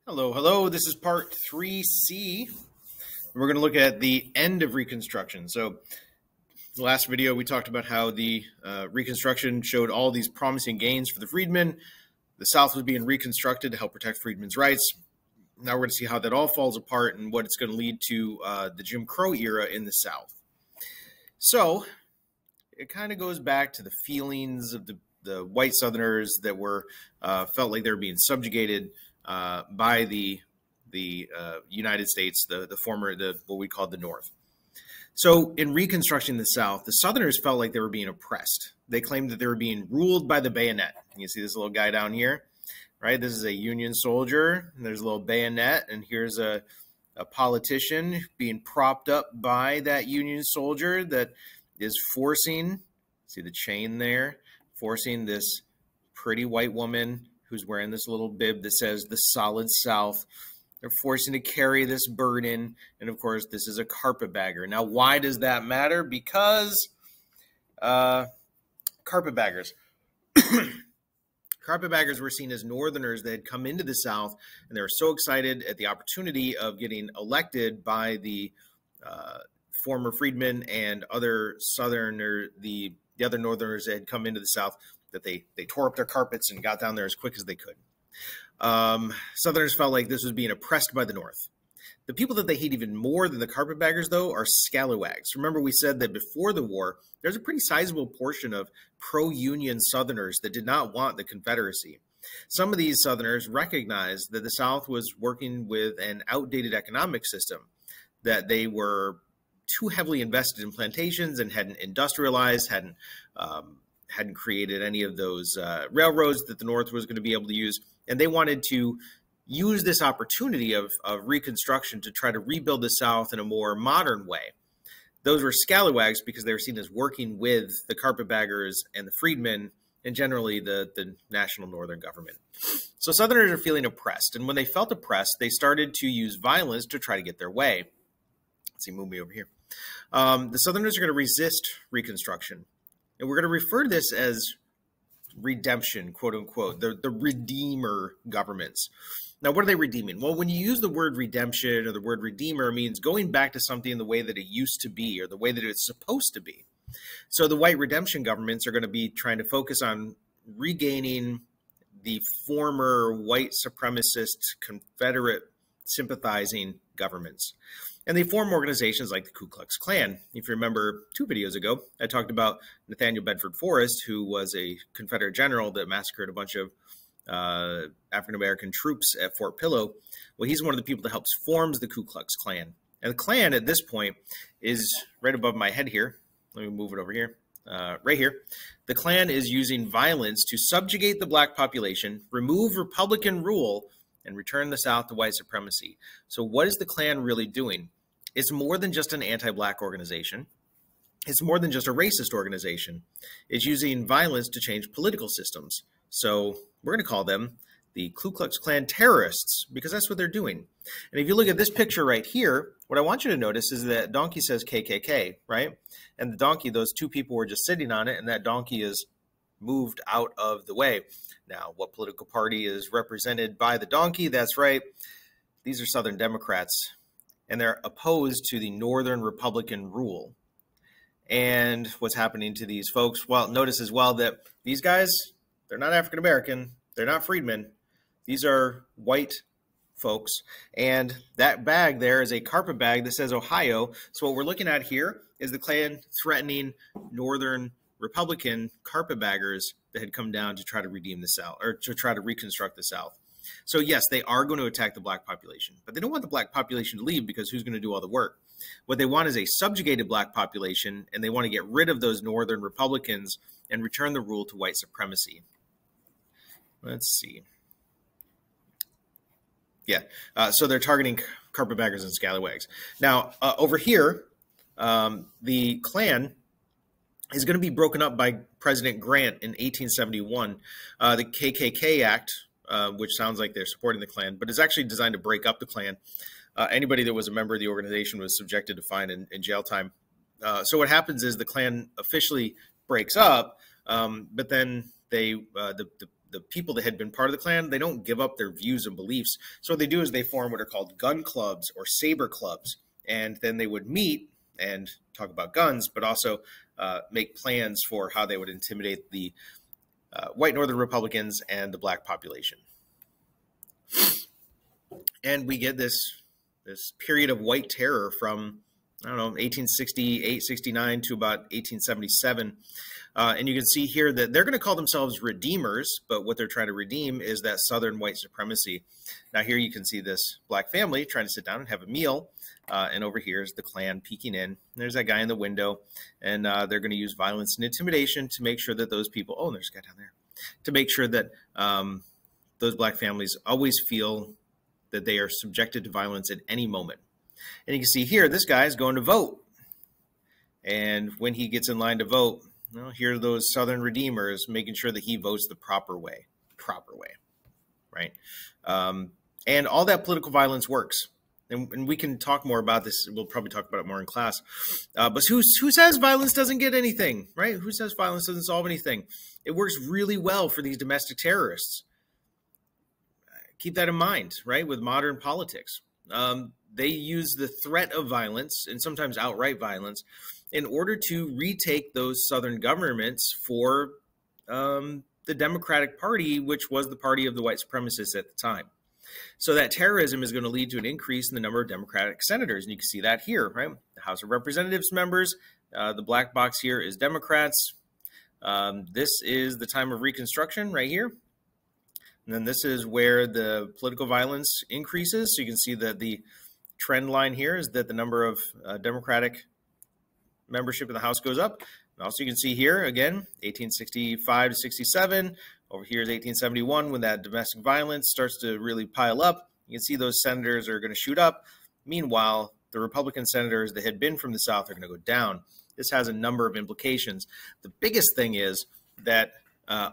Hello, hello. This is part 3C. We're going to look at the end of Reconstruction. So, the last video we talked about how the Reconstruction showed all these promising gains for the freedmen. The South was being reconstructed to help protect freedmen's rights. Now we're going to see how that all falls apart and what it's going to lead to the Jim Crow era in the South. So, it kind of goes back to the feelings of the white Southerners that were felt like they were being subjugated by the United States, the former, what we called the North. So in reconstructing the South, the Southerners felt like they were being oppressed. They claimed that they were being ruled by the bayonet. You see this little guy down here, right? This is a Union soldier, and there's a little bayonet, and here's a politician being propped up by that Union soldier that is forcing, see the chain there, forcing this pretty white woman who's wearing this little bib that says the solid South. They're forcing to carry this burden. And of course, this is a carpetbagger. Now, why does that matter? Because carpetbaggers. Carpetbaggers were seen as Northerners that had come into the South, and they were so excited at the opportunity of getting elected by the former freedmen and other Southerners, the other Northerners that had come into the South, that they tore up their carpets and got down there as quick as they could. Southerners felt like this was being oppressed by the North. The people that they hate even more than the carpetbaggers, though, are Scalawags. Remember, we said that before the war, there's a pretty sizable portion of pro-Union Southerners that did not want the Confederacy. Some of these Southerners recognized that the South was working with an outdated economic system, that they were too heavily invested in plantations and hadn't industrialized, hadn't created any of those railroads that the North was going to be able to use. And they wanted to use this opportunity of Reconstruction to try to rebuild the South in a more modern way. Those were Scalawags because they were seen as working with the carpetbaggers and the freedmen and generally the national Northern government. So Southerners are feeling oppressed. And when they felt oppressed, they started to use violence to try to get their way. Let's see, move me over here. The Southerners are going to resist Reconstruction. And we're going to refer to this as redemption, quote unquote, the redeemer governments. Now, what are they redeeming? Well, when you use the word redemption or the word redeemer, it means going back to something in the way that it used to be or the way that it's supposed to be. So the white redemption governments are going to be trying to focus on regaining the former white supremacist Confederate sympathizing governments. And they form organizations like the Ku Klux Klan. If you remember 2 videos ago, I talked about Nathaniel Bedford Forrest, who was a Confederate general that massacred a bunch of African-American troops at Fort Pillow. Well, he's one of the people that helps forms the Ku Klux Klan. And the Klan at this point is right above my head here. Let me move it over here. Right here. The Klan is using violence to subjugate the black population, remove Republican rule, and return the South to white supremacy. So what is the Klan really doing? It's more than just an anti-black organization. It's more than just a racist organization. It's using violence to change political systems. So we're going to call them the Ku Klux Klan terrorists because that's what they're doing. And if you look at this picture right here, what I want you to notice is that donkey says KKK, right? And the donkey, those 2 people were just sitting on it, and that donkey is moved out of the way. Now, what political party is represented by the donkey? That's right. These are Southern Democrats, and they're opposed to the Northern Republican rule. And what's happening to these folks? Well, notice as well that these guys, they're not African-American. They're not freedmen. These are white folks. And that bag there is a carpet bag that says Ohio. So what we're looking at here is the Klan threatening Northern Republican carpetbaggers that had come down to try to redeem the South or to try to reconstruct the South. So yes, they are going to attack the black population, but they don't want the black population to leave because who's going to do all the work? What they want is a subjugated black population, and they want to get rid of those Northern Republicans and return the rule to white supremacy. Let's see. Yeah, so they're targeting carpetbaggers and scalawags. Now, over here, the Klan is going to be broken up by President Grant in 1871. The KKK Act, which sounds like they're supporting the Klan, but is actually designed to break up the Klan. Anybody that was a member of the organization was subjected to fine and jail time. So what happens is the Klan officially breaks up, but then the the people that had been part of the Klan, they don't give up their views and beliefs. So what they do is they form what are called gun clubs or saber clubs. And then they would meet and talk about guns, but also make plans for how they would intimidate the white Northern Republicans and the black population. And we get this period of white terror from, I don't know, 1868, 69 to about 1877. And you can see here that they're going to call themselves redeemers, but what they're trying to redeem is that Southern white supremacy. Now here you can see this black family trying to sit down and have a meal. And over here is the Klan peeking in. There's that guy in the window. And they're going to use violence and intimidation to make sure that those people, oh, there's a guy down there, to make sure that those black families always feel that they are subjected to violence at any moment. And you can see here, this guy is going to vote. And when he gets in line to vote, well, here are those Southern redeemers making sure that he votes the proper way, right? And all that political violence works. And we can talk more about this. We'll probably talk about it more in class. But who says violence doesn't get anything, right? Who says violence doesn't solve anything? It works really well for these domestic terrorists. Keep that in mind, right, with modern politics. They use the threat of violence and sometimes outright violence in order to retake those Southern governments for the Democratic Party, which was the party of the white supremacists at the time. So that terrorism is going to lead to an increase in the number of Democratic senators. And you can see that here, right? The House of Representatives members, the black box here is Democrats. This is the time of Reconstruction right here. And then this is where the political violence increases. So you can see that the trend line here is that the number of Democratic membership in the House goes up. And also you can see here, again, 1865 to 67. Over here is 1871 when that domestic violence starts to really pile up. You can see those senators are going to shoot up. Meanwhile, the Republican senators that had been from the South are going to go down. This has a number of implications. The biggest thing is that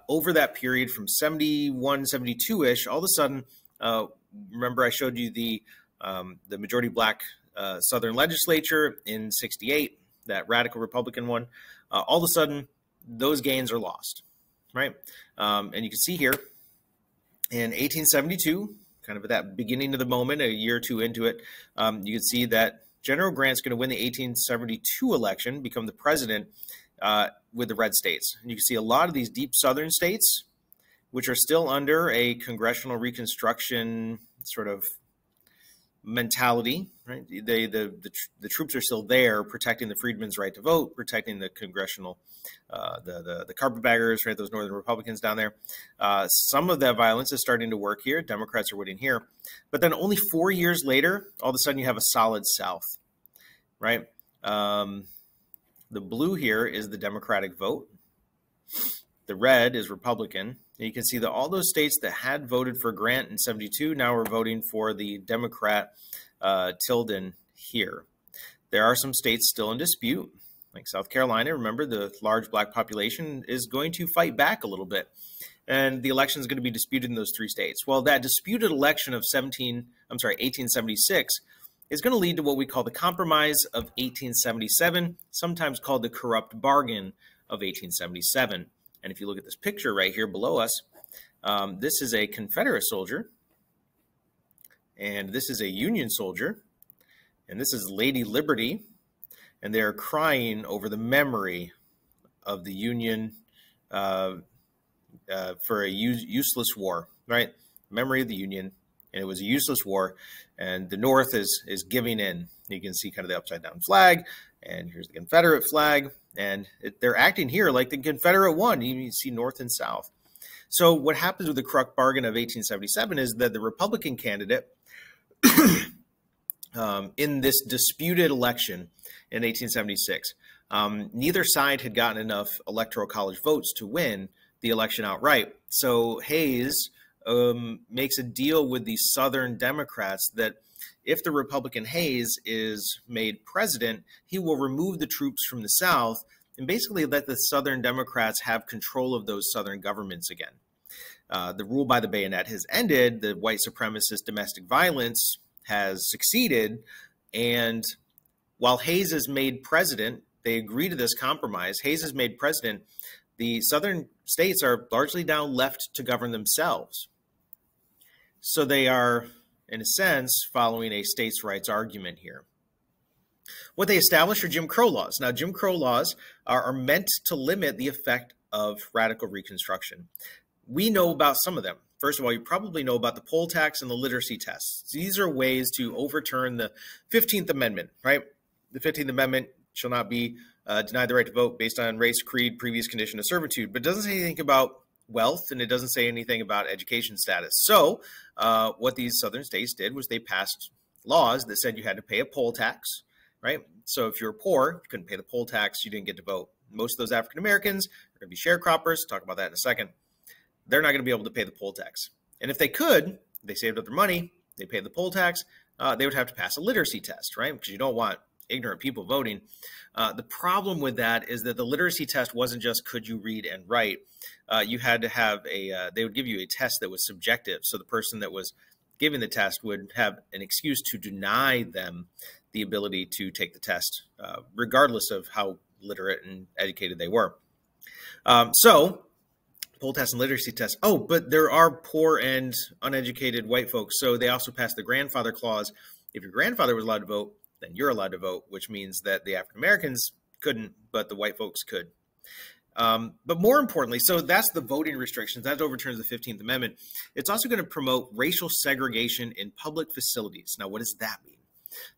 over that period from 71, 72-ish, all of a sudden, remember I showed you the majority black Southern legislature in 68, that radical Republican one. All of a sudden, those gains are lost, right? And you can see here in 1872, kind of at that beginning of the moment, a year or two into it, you can see that General Grant's going to win the 1872 election, become the president with the red states. And you can see a lot of these deep Southern states, which are still under a congressional Reconstruction sort of mentality, right? The troops are still there protecting the freedmen's right to vote, protecting the congressional, the carpetbaggers, right? Those Northern Republicans down there. Some of that violence is starting to work here. Democrats are winning here. But then only 4 years later, all of a sudden you have a solid South, right? The blue here is the Democratic vote. The red is Republican. And you can see that all those states that had voted for Grant in 72 now are voting for the Democrat Tilden here. There are some states still in dispute, like South Carolina. Remember, the large black population is going to fight back a little bit. And the election is going to be disputed in those three states. Well, that disputed election of 1876 is going to lead to what we call the Compromise of 1877, sometimes called the Corrupt Bargain of 1877. And if you look at this picture right here below us, this is a Confederate soldier, and this is a Union soldier, and this is Lady Liberty, and they're crying over the memory of the Union for a useless war, right? Memory of the Union, and it was a useless war, and the North is giving in. You can see kind of the upside down flag, and here's the Confederate flag, and they're acting here like the Confederate won. You see North and South. So what happens with the Corrupt Bargain of 1877 is that the Republican candidate in this disputed election in 1876, neither side had gotten enough electoral college votes to win the election outright. So Hayes makes a deal with the Southern Democrats that if the Republican Hayes is made president, he will remove the troops from the South and basically let the Southern Democrats have control of those Southern governments again. The rule by the bayonet has ended. The white supremacist domestic violence has succeeded. And while Hayes is made president, they agree to this compromise. Hayes is made president. The Southern states are largely now left to govern themselves. So they are, in a sense, following a states' rights argument here. What they established are Jim Crow laws. Now, Jim Crow laws are meant to limit the effect of radical Reconstruction. We know about some of them. First of all, you probably know about the poll tax and the literacy tests. These are ways to overturn the 15th Amendment, right? The 15th Amendment shall not be denied the right to vote based on race, creed, previous condition of servitude, but it doesn't say anything about wealth, and it doesn't say anything about education status. So what these southern states did was they passed laws that said you had to pay a poll tax, right? So if you were poor, you couldn't pay the poll tax, you didn't get to vote. Most of those African Americans are going to be sharecroppers. Talk about that in a second. They're not going to be able to pay the poll tax. And if they could, they saved up their money, they paid the poll tax, they would have to pass a literacy test, right? Because you don't want ignorant people voting. The problem with that is that the literacy test wasn't just could you read and write. You had to have they would give you a test that was subjective. So the person that was giving the test would have an excuse to deny them the ability to take the test, regardless of how literate and educated they were. So poll test and literacy test. Oh, but there are poor and uneducated white folks. So they also passed the grandfather clause. If your grandfather was allowed to vote, then you're allowed to vote, which means that the African Americans couldn't, but the white folks could. But more importantly, so that's the voting restrictions. That overturns the 15th Amendment. It's also going to promote racial segregation in public facilities. Now, what does that mean?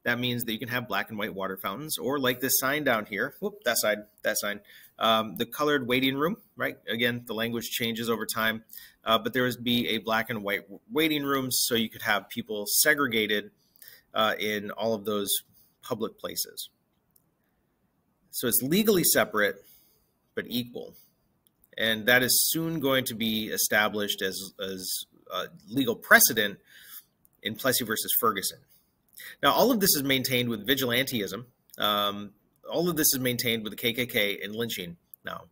That means that you can have black and white water fountains, or like this sign down here, whoop, that sign, the colored waiting room, right? Again, the language changes over time, but there would be a black and white waiting rooms, so you could have people segregated in all of those public places. So it's legally separate, but equal. And that is soon going to be established as legal precedent in Plessy versus Ferguson. Now, all of this is maintained with vigilantism. All of this is maintained with the KKK and lynching. Now,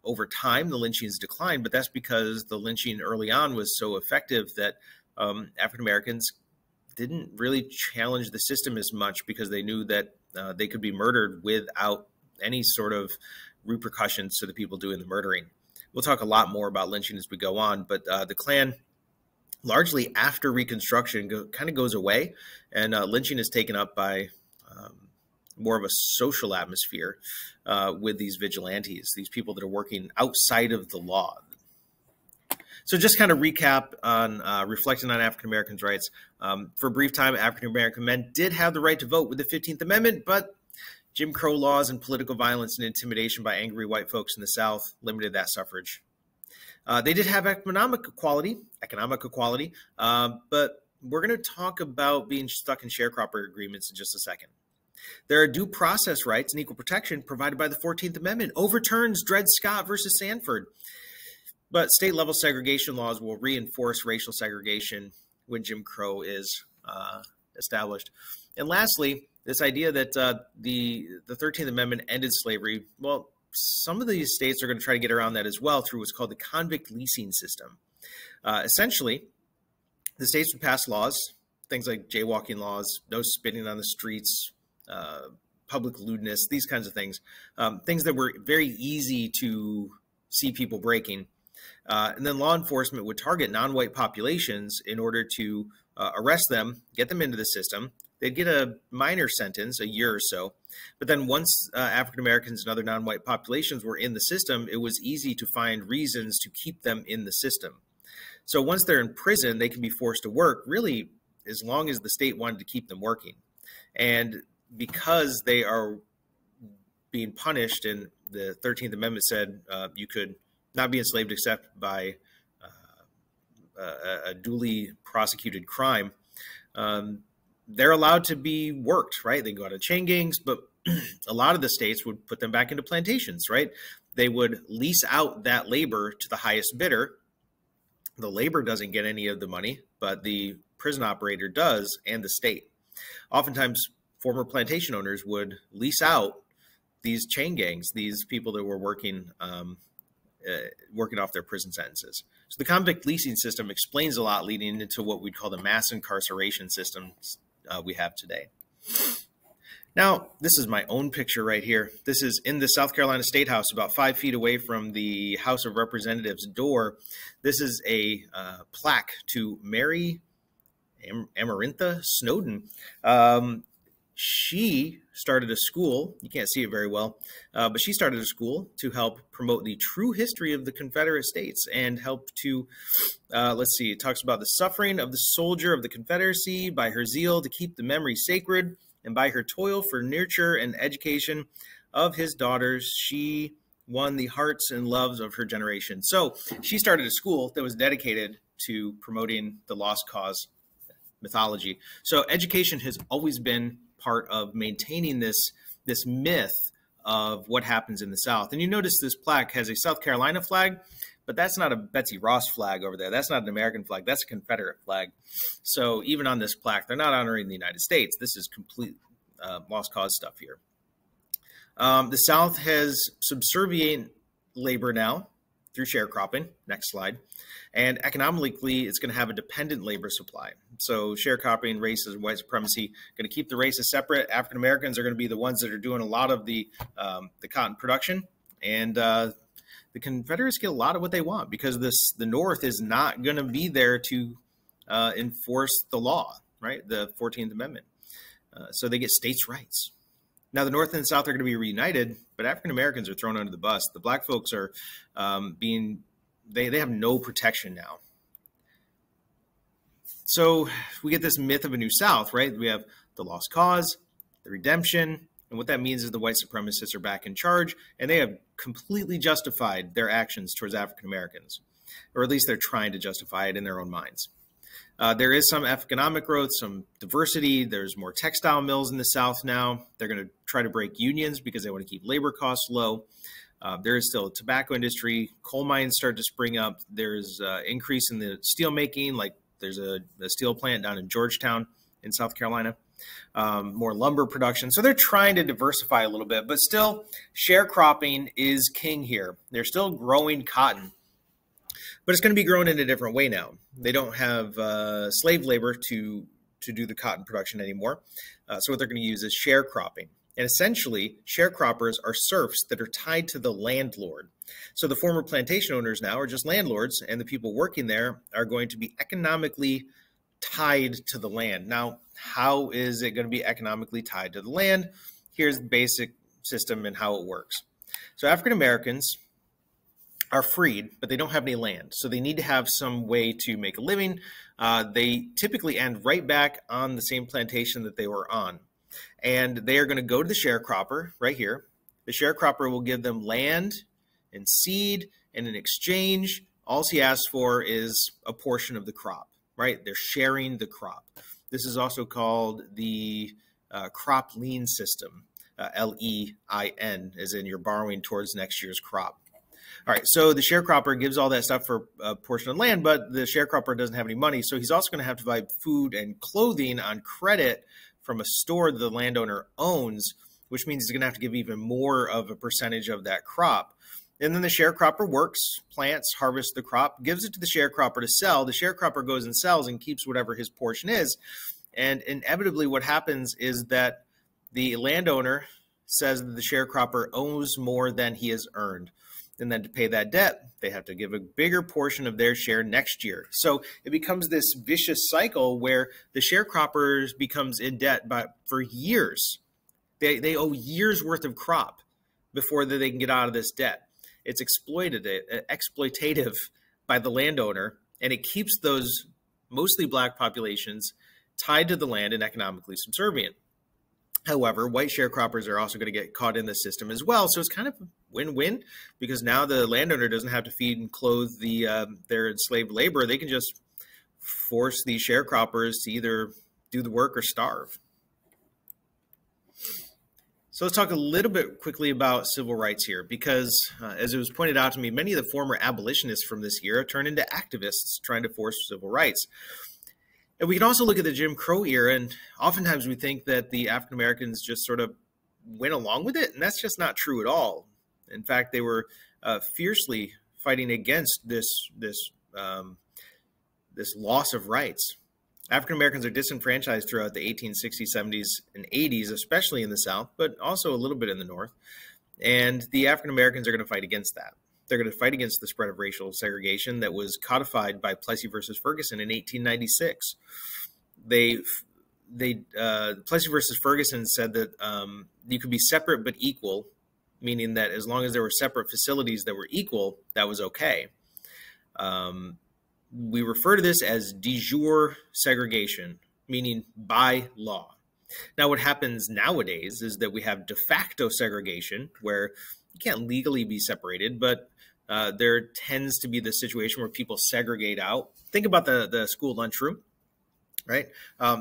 over time, the lynchings declined, but that's because the lynching early on was so effective that African Americans didn't really challenge the system as much because they knew that they could be murdered without any sort of repercussions to the people doing the murdering. We'll talk a lot more about lynching as we go on, but the Klan, largely after Reconstruction, kind of goes away, and lynching is taken up by more of a social atmosphere with these vigilantes, these people that are working outside of the law. So just kind of recap on reflecting on African Americans' rights. For a brief time, African American men did have the right to vote with the 15th Amendment, but Jim Crow laws and political violence and intimidation by angry white folks in the South limited that suffrage. They did have economic equality, but we're going to talk about being stuck in sharecropper agreements in just a second. There are due process rights and equal protection provided by the 14th Amendment, overturns Dred Scott versus Sanford. But state-level segregation laws will reinforce racial segregation when Jim Crow is established. And lastly, this idea that the 13th Amendment ended slavery, well, some of these states are going to try to get around that as well through what's called the Convict Leasing system. Essentially, the states would pass laws, things like jaywalking laws, no spitting on the streets, public lewdness, these kinds of things, things that were very easy to see people breaking. And then law enforcement would target non-white populations in order to arrest them, get them into the system. They'd get a minor sentence, a year or so. But then once African Americans and other non-white populations were in the system, it was easy to find reasons to keep them in the system. So once they're in prison, they can be forced to work really as long as the state wanted to keep them working. And because they are being punished, and the 13th Amendment said you could not be enslaved except by a duly prosecuted crime, they're allowed to be worked, right? They can go out of chain gangs, but a lot of the states would put them back into plantations, right? They would lease out that labor to the highest bidder. The labor doesn't get any of the money, but the prison operator does, and the state. Oftentimes, former plantation owners would lease out these chain gangs, these people that were working off their prison sentences. So the convict leasing system explains a lot, leading into what we'd call the mass incarceration systems we have today. Now, this is my own picture right here. This is in the South Carolina State House, about 5 feet away from the House of Representatives door. This is a plaque to Mary Amarantha Snowden. She started a school. You can't see it very well, but she started a school to help promote the true history of the Confederate States and help to, let's see, it talks about the suffering of the soldier of the Confederacy by her zeal to keep the memory sacred, and by her toil for nurture and education of his daughters, she won the hearts and loves of her generation. So she started a school that was dedicated to promoting the lost cause mythology. So education has always been part of maintaining this myth of what happens in the South. And you notice this plaque has a South Carolina flag, but that's not a Betsy Ross flag over there. That's not an American flag. That's a Confederate flag. So even on this plaque, they're not honoring the United States. This is complete lost cause stuff here. The South has subservient labor now through sharecropping. Next slide. And economically, it's going to have a dependent labor supply. So sharecropping, races, and white supremacy going to keep the races separate. African Americans are going to be the ones that are doing a lot of the cotton production, and the Confederates get a lot of what they want because the North is not going to be there to enforce the law, right? The 14th Amendment. So they get states' rights. Now, the North and the South are going to be reunited, but African Americans are thrown under the bus. The black folks are they have no protection now. So we get this myth of a new South, right? We have the lost cause, the redemption, and what that means is the white supremacists are back in charge, and they have completely justified their actions towards African Americans, or at least they're trying to justify it in their own minds. There is some economic growth, some diversity. There's more textile mills in the South now. They're going to try to break unions because they want to keep labor costs low. There is still a tobacco industry. Coal mines start to spring up. There's increase in the steel making, like there's a steel plant down in Georgetown in South Carolina. More lumber production. So they're trying to diversify a little bit, but still sharecropping is king here. They're still growing cotton, but it's going to be grown in a different way now. They don't have slave labor to do the cotton production anymore. So what they're going to use is sharecropping. And essentially, sharecroppers are serfs that are tied to the landlord. So the former plantation owners now are just landlords, and the people working there are going to be economically tied to the land. Now, how is it going to be economically tied to the land? Here's the basic system and how it works. So African Americans are freed, but they don't have any land. So they need to have some way to make a living. They typically end right back on the same plantation that they were on. And they are going to go to the sharecropper right here. The sharecropper will give them land and seed, and in exchange, all he asks for is a portion of the crop, right? They're sharing the crop. This is also called the crop lien system, L-E-I-N, as in you're borrowing towards next year's crop. All right, so the sharecropper gives all that stuff for a portion of land, but the sharecropper doesn't have any money, so he's also going to have to buy food and clothing on credit from a store that the landowner owns, which means he's going to have to give even more of a percentage of that crop. And then the sharecropper works, plants, harvests the crop, gives it to the sharecropper to sell. The sharecropper goes and sells and keeps whatever his portion is. And inevitably what happens is that the landowner says that the sharecropper owes more than he has earned. And then to pay that debt, they have to give a bigger portion of their share next year. So it becomes this vicious cycle where the sharecropper becomes in debt for years. They owe years worth of crop before they can get out of this debt. It's exploitative by the landowner, and it keeps those mostly black populations tied to the land and economically subservient. However, white sharecroppers are also going to get caught in the system as well. So it's kind of a win-win because now the landowner doesn't have to feed and clothe their enslaved labor. They can just force these sharecroppers to either do the work or starve. So let's talk a little bit quickly about civil rights here because, as it was pointed out to me, many of the former abolitionists from this era turned into activists trying to force civil rights. And we can also look at the Jim Crow era, and oftentimes we think that the African Americans just sort of went along with it, and that's just not true at all. In fact, they were fiercely fighting against this loss of rights. African Americans are disenfranchised throughout the 1860s, 70s, and 80s, especially in the South, but also a little bit in the North. And the African Americans are going to fight against that. They're going to fight against the spread of racial segregation that was codified by Plessy versus Ferguson in 1896. Plessy versus Ferguson said that you could be separate but equal, meaning that as long as there were separate facilities that were equal, that was okay. We refer to this as de jure segregation, meaning by law. Now, what happens nowadays is that we have de facto segregation, where you can't legally be separated, but there tends to be the situation where people segregate out. Think about the school lunchroom, right?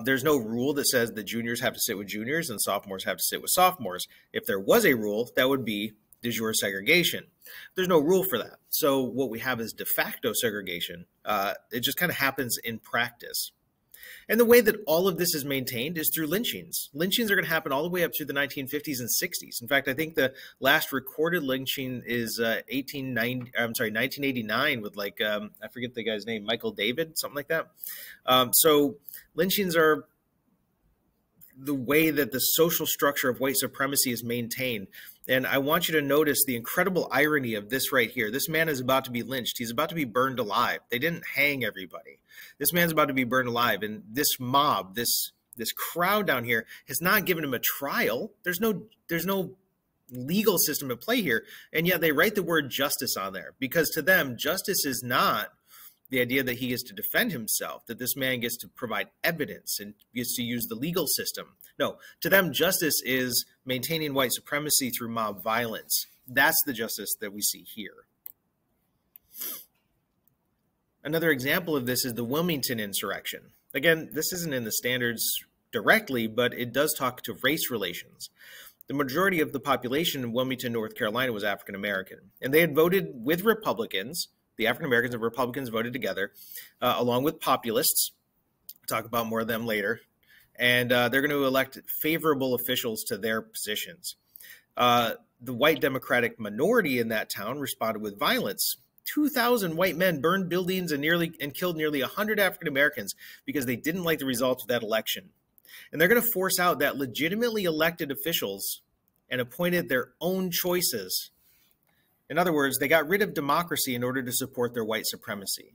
There's no rule that says that juniors have to sit with juniors and sophomores have to sit with sophomores. If there was a rule, that would be de jure segregation. There's no rule for that. So what we have is de facto segregation. It just kind of happens in practice. And the way that all of this is maintained is through lynchings. Lynchings are going to happen all the way up through the 1950s and 60s. In fact, I think the last recorded lynching is 1989 with I forget the guy's name, Michael David, something like that. So lynchings are the way that the social structure of white supremacy is maintained. And I want you to notice the incredible irony of this right here. This man is about to be lynched. He's about to be burned alive. They didn't hang everybody. This man's about to be burned alive. And this mob, this crowd down here has not given him a trial. There's no legal system at play here. And yet they write the word justice on there, because to them, justice is not the idea that he gets to defend himself, that this man gets to provide evidence and gets to use the legal system. No, to them, justice is maintaining white supremacy through mob violence. That's the justice that we see here. Another example of this is the Wilmington insurrection. Again, this isn't in the standards directly, but it does talk to race relations. The majority of the population in Wilmington, North Carolina was African American, and they had voted with Republicans. The African Americans and Republicans voted together, along with populists. We'll talk about more of them later. And they're going to elect favorable officials to their positions. The white Democratic minority in that town responded with violence. 2,000 white men burned buildings and killed nearly 100 African Americans because they didn't like the results of that election. And they're going to force out that legitimately elected officials and appointed their own choices. In other words, they got rid of democracy in order to support their white supremacy.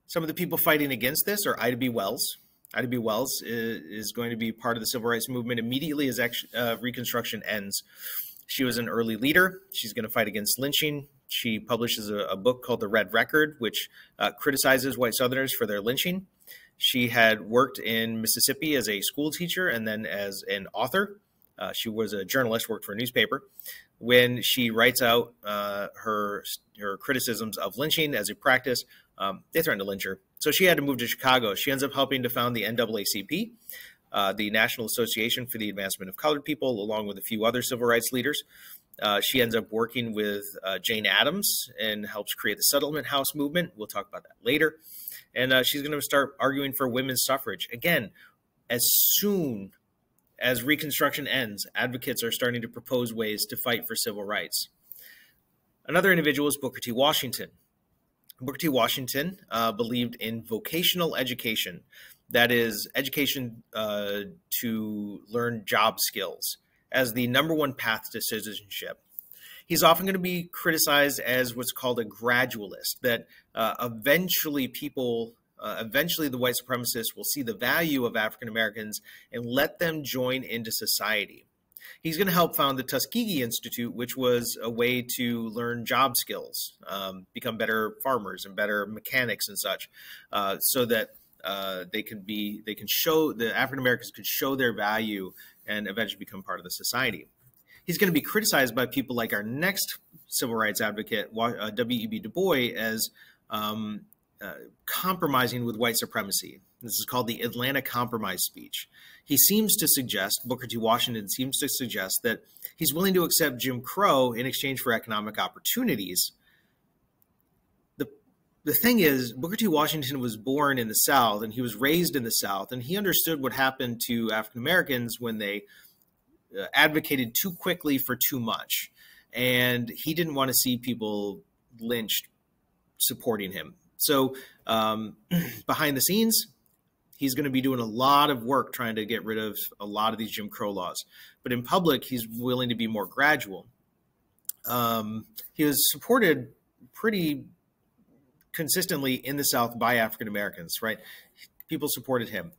Some of the people fighting against this are Ida B. Wells. Ida B. Wells is going to be part of the civil rights movement immediately as Reconstruction ends. She was an early leader. She's going to fight against lynching. She publishes a book called The Red Record, which criticizes white Southerners for their lynching. She had worked in Mississippi as a school teacher and then as an author. She was a journalist, worked for a newspaper. When she writes out her criticisms of lynching as a practice, they threatened to lynch her. So she had to move to Chicago. She ends up helping to found the NAACP, the National Association for the Advancement of Colored People, along with a few other civil rights leaders. She ends up working with Jane Addams and helps create the Settlement House movement. We'll talk about that later. And she's going to start arguing for women's suffrage. Again, as soon as Reconstruction ends, advocates are starting to propose ways to fight for civil rights. Another individual is Booker T. Washington. Booker T. Washington believed in vocational education, that is, education to learn job skills, as the #1 path to citizenship. He's often going to be criticized as what's called a gradualist, that eventually the white supremacists will see the value of African Americans and let them join into society. He's going to help found the Tuskegee Institute, which was a way to learn job skills, become better farmers and better mechanics and such, so that the African Americans could show their value and eventually become part of the society. He's going to be criticized by people like our next civil rights advocate, W.E.B. Du Bois, as compromising with white supremacy. This is called the Atlanta Compromise speech. He seems to suggest, Booker T. Washington seems to suggest, that he's willing to accept Jim Crow in exchange for economic opportunities. The thing is, Booker T. Washington was born in the South and he was raised in the South, and he understood what happened to African Americans when they advocated too quickly for too much. And he didn't want to see people lynched supporting him. So behind the scenes, he's going to be doing a lot of work trying to get rid of a lot of these Jim Crow laws. But in public, he's willing to be more gradual. He was supported pretty consistently in the South by African Americans, right? People supported him.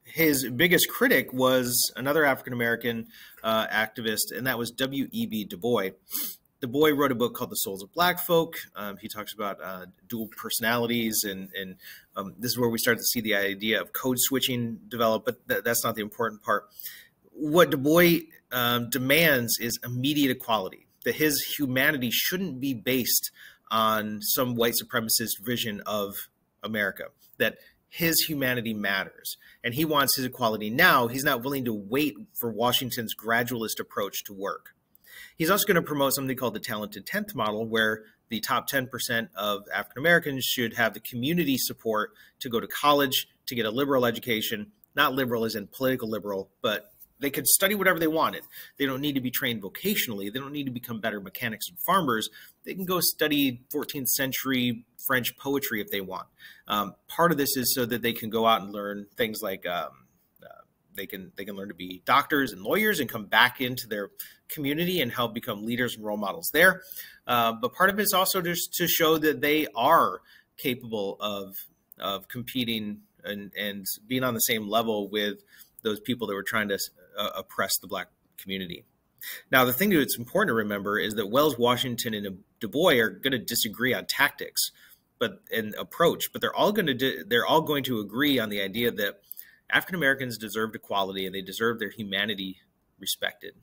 His biggest critic was another African American activist, and that was W.E.B. Du Bois. Du Bois wrote a book called The Souls of Black Folk. He talks about dual personalities, and this is where we start to see the idea of code switching develop, but that's not the important part. What Du Bois demands is immediate equality, that his humanity shouldn't be based on some white supremacist vision of America, that his humanity matters, and he wants his equality now. He's not willing to wait for Washington's gradualist approach to work. He's also going to promote something called the talented 10th model, where the top 10% of African Americans should have the community support to go to college, to get a liberal education, not liberal as in political liberal, but they could study whatever they wanted. They don't need to be trained vocationally. They don't need to become better mechanics and farmers. They can go study 14th century French poetry if they want. Part of this is so that they can go out and learn things like they can learn to be doctors and lawyers and come back into their community and help become leaders and role models there. But part of it is also just to show that they are capable of competing and being on the same level with those people that were trying to oppress the Black community. Now, the thing that's important to remember is that Wells, Washington, and Du Bois are going to disagree on tactics, and approach, but they're all going to agree on the idea that African Americans deserved equality and they deserve their humanity respected.